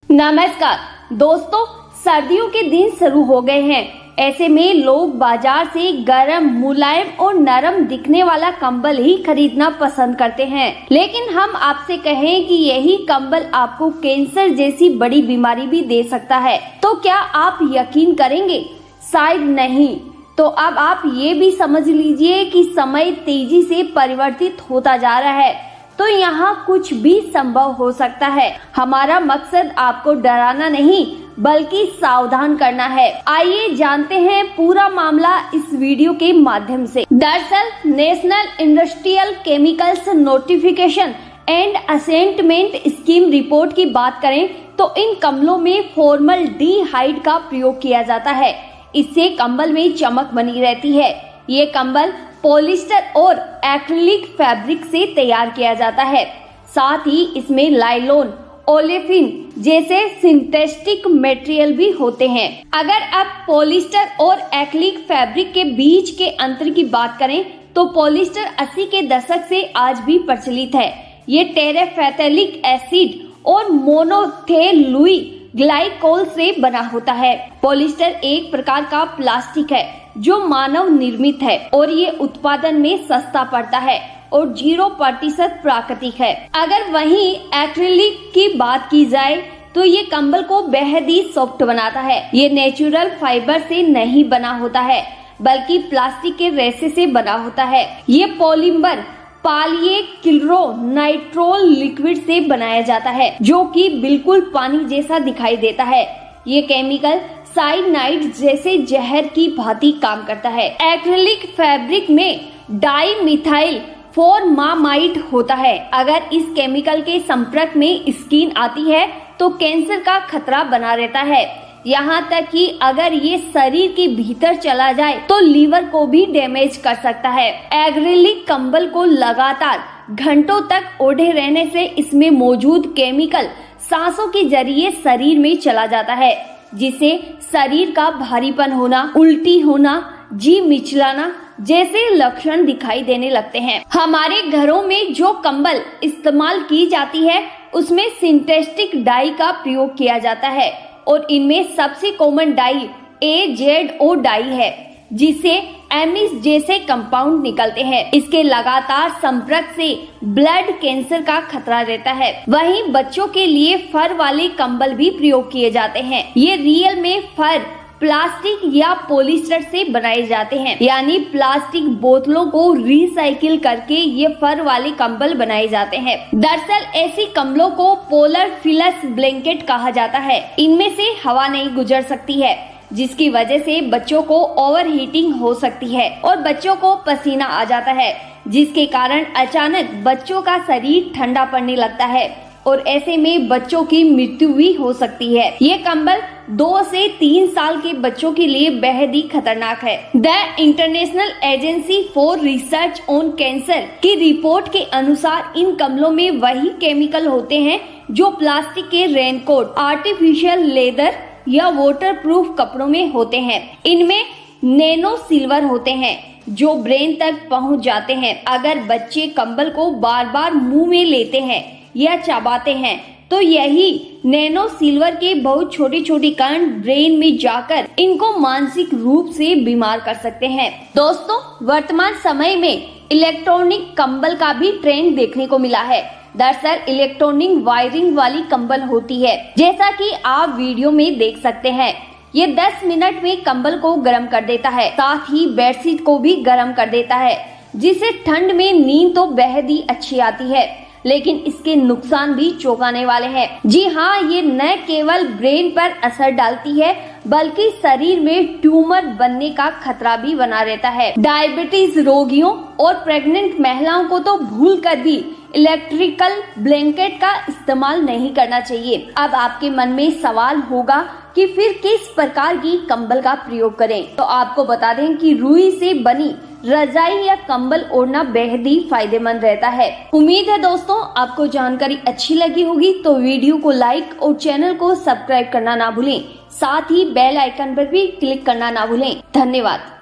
नमस्कार दोस्तों, सर्दियों के दिन शुरू हो गए हैं। ऐसे में लोग बाजार से गर्म, मुलायम और नरम दिखने वाला कंबल ही खरीदना पसंद करते हैं। लेकिन हम आपसे कहें कि यही कंबल आपको कैंसर जैसी बड़ी बीमारी भी दे सकता है, तो क्या आप यकीन करेंगे? शायद नहीं। तो अब आप ये भी समझ लीजिए कि समय तेजी से परिवर्तित होता जा रहा है, तो यहाँ कुछ भी संभव हो सकता है। हमारा मकसद आपको डराना नहीं बल्कि सावधान करना है। आइए जानते हैं पूरा मामला इस वीडियो के माध्यम से। दरअसल national industrial chemicals notification and assessment scheme report की बात करें तो इन कंबलों में फॉर्मल्डिहाइड का प्रयोग किया जाता है। इससे कंबल में चमक बनी रहती है। ये कंबल पॉलिस्टर और एक्रिलिक फैब्रिक से तैयार किया जाता है। साथ ही इसमें लाइलॉन, ओलेफिन जैसे सिंथेटिक मटेरियल भी होते हैं। अगर आप पॉलिस्टर और एक्रिलिक फैब्रिक के बीच के अंतर की बात करें तो पॉलिस्टर 80 के दशक से आज भी प्रचलित है। ये टेरेफेथैलिक एसिड और मोनोथेलुई ग्लाइकोल से बना होता है। पॉलिस्टर एक प्रकार का प्लास्टिक है जो मानव निर्मित है और ये उत्पादन में सस्ता पड़ता है और 0% प्राकृतिक है। अगर वहीं एक्रिलिक की बात की जाए तो ये कंबल को बेहद ही सॉफ्ट बनाता है। ये नेचुरल फाइबर से नहीं बना होता है बल्कि प्लास्टिक के रेशे से बना होता है। ये पॉलीमर पॉलीक्लोरोनाइट्रोल लिक्विड से बनाया जाता है जो कि बिल्कुल पानी जैसा दिखाई देता है। ये केमिकल साइनाइड जैसे जहर की भांति काम करता है। एक्रिलिक फैब्रिक में डाइमिथाइल फॉर्मामाइड होता है। अगर इस केमिकल के संपर्क में स्किन आती है तो कैंसर का खतरा बना रहता है। यहाँ तक कि अगर ये शरीर के भीतर चला जाए तो लीवर को भी डैमेज कर सकता है। एक्रिलिक कंबल को लगातार घंटों तक ओढ़े रहने से इसमें मौजूद केमिकल सांसों के जरिए शरीर में चला जाता है, जिससे शरीर का भारीपन होना, उल्टी होना, जी मिचलाना जैसे लक्षण दिखाई देने लगते हैं। हमारे घरों में जो कंबल इस्तेमाल की जाती है उसमें सिंथेटिक डाई का प्रयोग किया जाता है और इनमें सबसे कॉमन डाई AZO डाई है, जिससे एमिस जैसे कंपाउंड निकलते हैं। इसके लगातार संपर्क से ब्लड कैंसर का खतरा रहता है। वहीं बच्चों के लिए फर वाले कंबल भी प्रयोग किए जाते हैं। ये रियल में फर, प्लास्टिक या पॉलिस्टर से बनाए जाते हैं, यानी प्लास्टिक बोतलों को रिसाइकिल करके ये फर वाले कंबल बनाए जाते हैं। दरअसल ऐसी कंबलों को पोलर फिलस ब्लैंकेट कहा जाता है। इनमें से हवा नहीं गुजर सकती है, जिसकी वजह से बच्चों को ओवर हीटिंग हो सकती है और बच्चों को पसीना आ जाता है, जिसके कारण अचानक बच्चों का शरीर ठंडा पड़ने लगता है और ऐसे में बच्चों की मृत्यु भी हो सकती है। ये कंबल 2 से 3 साल के बच्चों के लिए बेहद ही खतरनाक है। The international agency for research on cancer की रिपोर्ट के अनुसार इन कंबलों में वही केमिकल होते हैं जो प्लास्टिक के रेनकोट, आर्टिफिशियल लेदर या वाटरप्रूफ कपड़ों में होते हैं। इनमें नैनो सिल्वर होते हैं जो ब्रेन तक पहुंच जाते हैं। अगर बच्चे कंबल को बार बार मुंह में लेते हैं या चबाते हैं तो यही नैनो सिल्वर के बहुत छोटे छोटे कण ब्रेन में जाकर इनको मानसिक रूप से बीमार कर सकते हैं। दोस्तों, वर्तमान समय में इलेक्ट्रॉनिक कंबल का भी ट्रेंड देखने को मिला है। दरअसल इलेक्ट्रॉनिक वायरिंग वाली कंबल होती है, जैसा कि आप वीडियो में देख सकते हैं। ये 10 मिनट में कंबल को गर्म कर देता है, साथ ही बेडशीट को भी गर्म कर देता है, जिससे ठंड में नींद तो बेहद ही अच्छी आती है। लेकिन इसके नुकसान भी चौंकाने वाले हैं। जी हाँ, ये न केवल ब्रेन पर असर डालती है बल्कि शरीर में ट्यूमर बनने का खतरा भी बना रहता है। डायबिटीज रोगियों और प्रेग्नेंट महिलाओं को तो भूल कर भी इलेक्ट्रिकल ब्लैंकेट का इस्तेमाल नहीं करना चाहिए। अब आपके मन में सवाल होगा कि फिर किस प्रकार की कंबल का प्रयोग करें, तो आपको बता दें कि रुई से बनी रजाई या कंबल ओढ़ना बेहद ही फायदेमंद रहता है। उम्मीद है दोस्तों आपको जानकारी अच्छी लगी होगी, तो वीडियो को लाइक और चैनल को सब्सक्राइब करना ना भूलें। साथ ही बेल आइकन पर भी क्लिक करना ना भूलें। धन्यवाद।